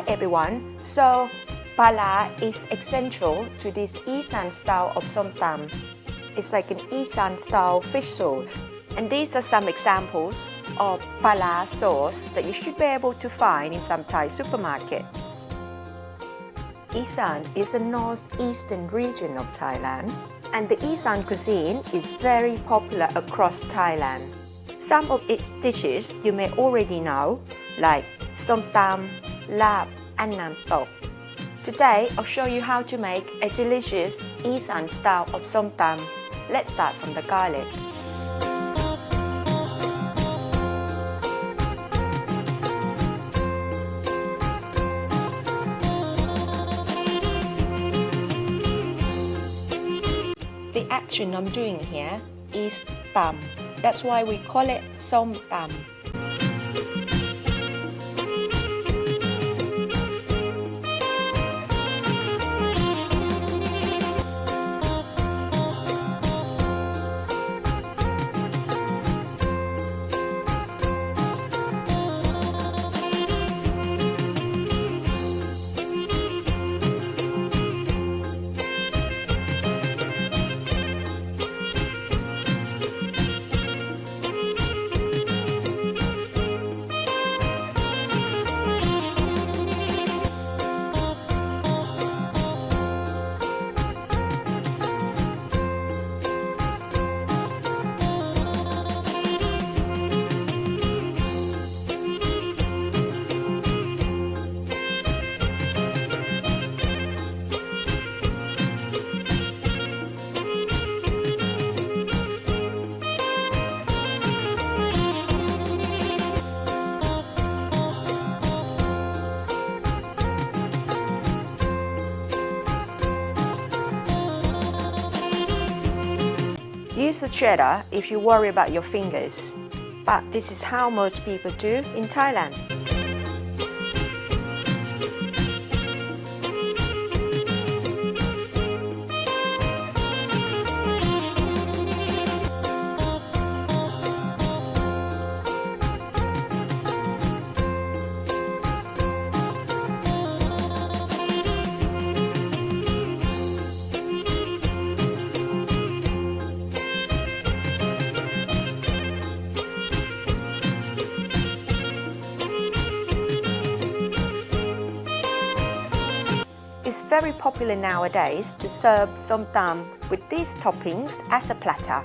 everyone. So Pra-lah is essential to this E-sarn style of Som Tum. It's like an E-sarn style fish sauce. And these are some examples of Pra-lah sauce that you should be able to find in some Thai supermarkets. E-sarn is a northeastern region of Thailand, and the E-sarn cuisine is very popular across Thailand. Some of its dishes you may already know, like Som Tum, Lap, and Nam Tok. Today, I'll show you how to make a delicious E-sarn style of Som Tum. Let's start from the garlic. The action I'm doing here is Tum. That's why we call it Som Tum. Use a cheddar if you worry about your fingers, but this is how most people do in Thailand. It's very popular nowadays to serve Som Tum with these toppings as a platter.